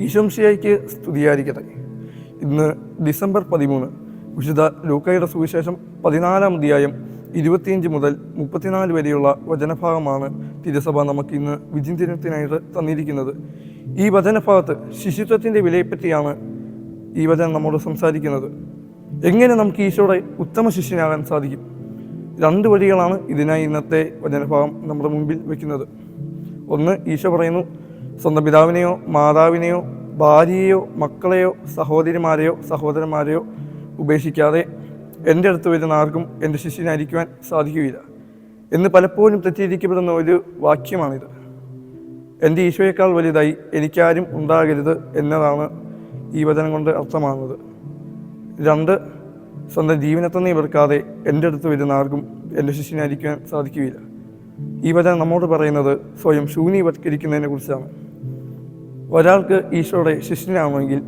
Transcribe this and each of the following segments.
ഈശോമിശിഹായ്ക്ക് സ്തുതിയായിരിക്കട്ടെ. ഇന്ന് ഡിസംബർ 13, വിശുദ്ധ ലൂക്കായുടെ സുവിശേഷം 14-ാം അധ്യായം 25 മുതൽ 34 വരെയുള്ള വചനഭാഗമാണ് തിരുസഭ നമുക്കിന്ന് വിചിന്തനത്തിനായിട്ട് തന്നിരിക്കുന്നത്. ഈ വചനഭാഗത്ത് ശിശുത്വത്തിൻ്റെ വിലയെപ്പറ്റിയാണ് ഈ വചനം നമ്മോട് സംസാരിക്കുന്നത്. എങ്ങനെ നമുക്ക് ഈശോയുടെ ഉത്തമ ശിഷ്യനാകാൻ സാധിക്കും? 2 വഴികളാണ് ഇതിനായി ഇന്നത്തെ വചനഭാഗം നമ്മുടെ മുമ്പിൽ വയ്ക്കുന്നത്. ഒന്ന്, ഈശോ പറയുന്നു, സ്വന്തം പിതാവിനെയോ മാതാവിനെയോ ഭാര്യയെയോ മക്കളെയോ സഹോദരിമാരെയോ സഹോദരന്മാരെയോ ഉപേക്ഷിക്കാതെ എൻ്റെ അടുത്ത് വരുന്ന ആർക്കും എൻ്റെ ശിഷ്യനായിരിക്കുവാൻ സാധിക്കുകയില്ല എന്ന് പലപ്പോഴും തെറ്റിദ്ധരിക്കപ്പെടുന്ന ഒരു വാക്യമാണിത്. എൻ്റെ ഈശോയേക്കാൾ വലുതായി എനിക്കാരും ഉണ്ടാകരുത് എന്നതാണ് ഈ വചനം കൊണ്ട് അർത്ഥമാകുന്നത്. 2, സ്വന്തം ജീവനെ തന്നെ വെറുക്കാതെ എൻ്റെ അടുത്ത് വരുന്ന ആർക്കും എൻ്റെ ശിഷ്യനായിരിക്കാൻ സാധിക്കുകയില്ല. ഈ വചനം നമ്മോട് പറയുന്നത് സ്വയം ശൂന്യവത്കരിക്കുന്നതിനെ കുറിച്ചാണ്. ഒരാൾക്ക് ഈശോയുടെ ശിഷ്യനാണെങ്കിൽ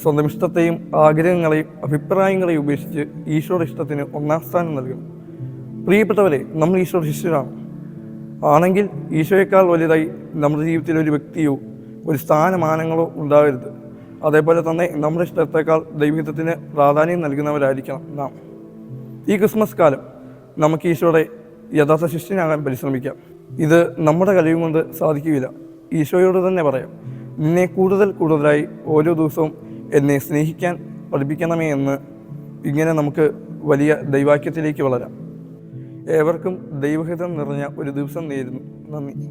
സ്വന്തം ഇഷ്ടത്തെയും ആഗ്രഹങ്ങളെയും അഭിപ്രായങ്ങളെയും ഉപേക്ഷിച്ച് ഈശോയുടെ ഇഷ്ടത്തിന് 1-ാം സ്ഥാനം നൽകണം. പ്രിയപ്പെട്ടവരെ, നമ്മൾ ഈശോയുടെ ശിഷ്യരാണ് ആണെങ്കിൽ ഈശോയേക്കാൾ വലുതായി നമ്മുടെ ജീവിതത്തിൽ ഒരു വ്യക്തിയോ ഒരു സ്ഥാനമാനങ്ങളോ ഉണ്ടാകരുത്. അതേപോലെ തന്നെ നമ്മുടെ ഇഷ്ടത്തെക്കാൾ ദൈവഹിതത്തിന് പ്രാധാന്യം നൽകുന്നവരായിരിക്കണം നാം. ഈ ക്രിസ്മസ് കാലം നമുക്ക് ഈശോയുടെ യഥാർത്ഥ ശിഷ്യനാകാൻ പരിശ്രമിക്കാം. ഇത് നമ്മുടെ കഴിവ് കൊണ്ട് സാധിക്കുകയില്ല. ഈശോയോട് തന്നെ പറയാം, നിന്നെ കൂടുതലായി ഓരോ ദിവസവും എന്നെ സ്നേഹിക്കാൻ പഠിപ്പിക്കണമേ എന്ന്. ഇങ്ങനെ നമുക്ക് വലിയ ദൈവാക്യത്തിലേക്ക് വളരാം. ഏവർക്കും ദൈവഹിതം നിറഞ്ഞ ഒരു ദിവസം നേരുന്നു. നന്ദി.